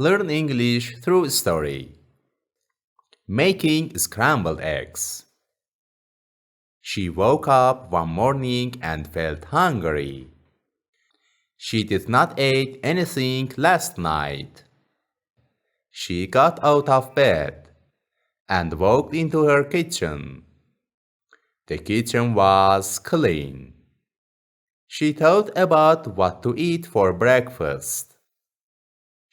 Learn English through story. Making scrambled eggs. She woke up one morning and felt hungry. She did not eat anything last night. She got out of bed and walked into her kitchen. The kitchen was clean. She thought about what to eat for breakfast.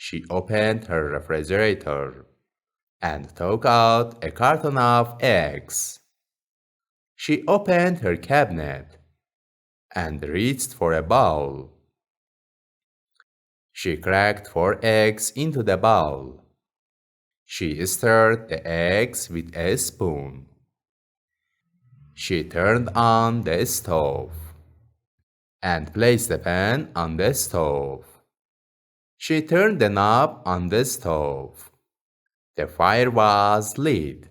She opened her refrigerator and took out a carton of eggs. She opened her cabinet and reached for a bowl. She cracked 4 eggs into the bowl. She stirred the eggs with a spoon. She turned on the stove and placed the pan on the stove. She turned the knob on the stove. The fire was lit.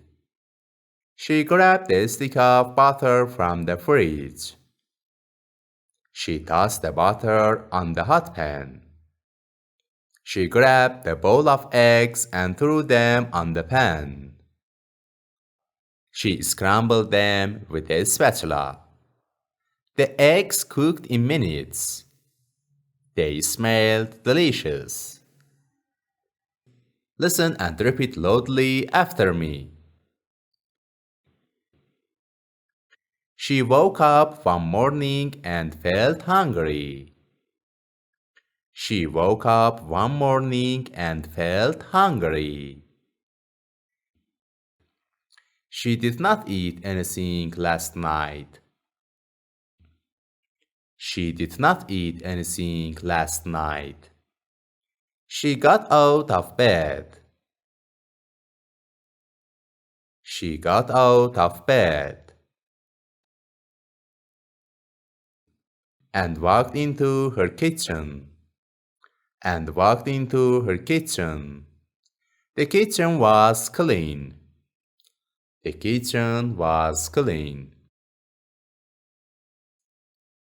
She grabbed a stick of butter from the fridge. She tossed the butter on the hot pan. She grabbed a bowl of eggs and threw them on the pan. She scrambled them with a spatula. The eggs cooked in minutes. They smelled delicious. Listen and repeat loudly after me. She woke up one morning and felt hungry. She woke up one morning and felt hungry. She did not eat anything last night. She did not eat anything last night. She got out of bed. She got out of bed and walked into her kitchen. And walked into her kitchen. The kitchen was clean. The kitchen was clean.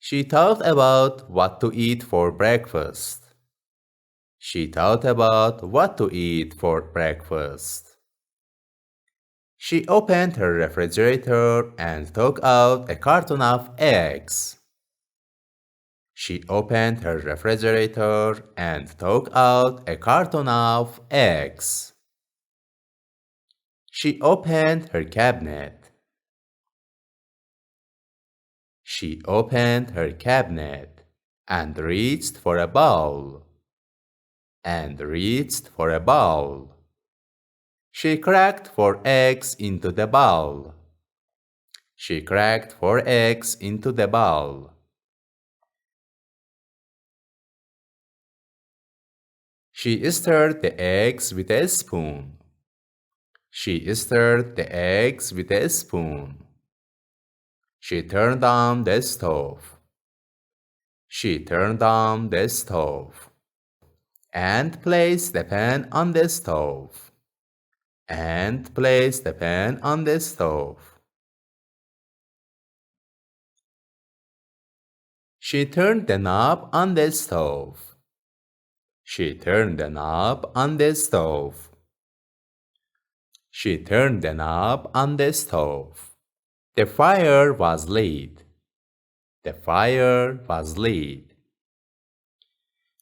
She thought about what to eat for breakfast. She thought about what to eat for breakfast. She opened her refrigerator and took out a carton of eggs. She opened her refrigerator and took out a carton of eggs. She opened her cabinet. She opened her cabinet and reached for a bowl. And reached for a bowl. She cracked 4 eggs into the bowl. She cracked 4 eggs into the bowl. She stirred the eggs with a spoon. She stirred the eggs with a spoon. She turned on the stove. She turned on the stove and placed the pan on the stove. And placed the pan on the stove. She turned the knob on the stove. She turned the knob on the stove. She turned the knob on the stove. The fire was lit. The fire was lit.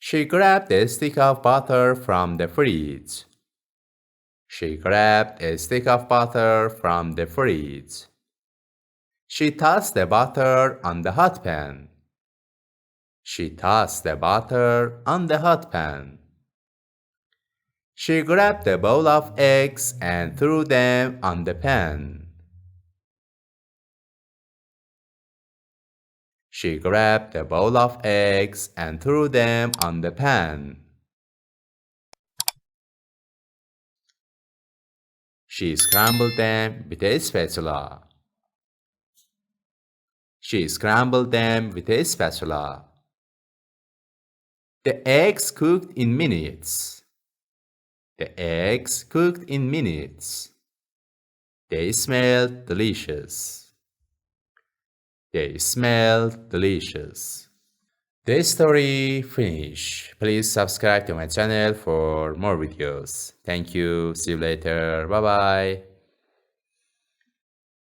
She grabbed a stick of butter from the fridge. She grabbed a stick of butter from the fridge. She tossed the butter on the hot pan. She tossed the butter on the hot pan. She grabbed a bowl of eggs and threw them on the pan. She grabbed a bowl of eggs and threw them on the pan. She scrambled them with a spatula. She scrambled them with a spatula. The eggs cooked in minutes. The eggs cooked in minutes. They smelled delicious. They smelled delicious. The story finish. Please subscribe to my channel for more videos. Thank you. See you later. Bye bye.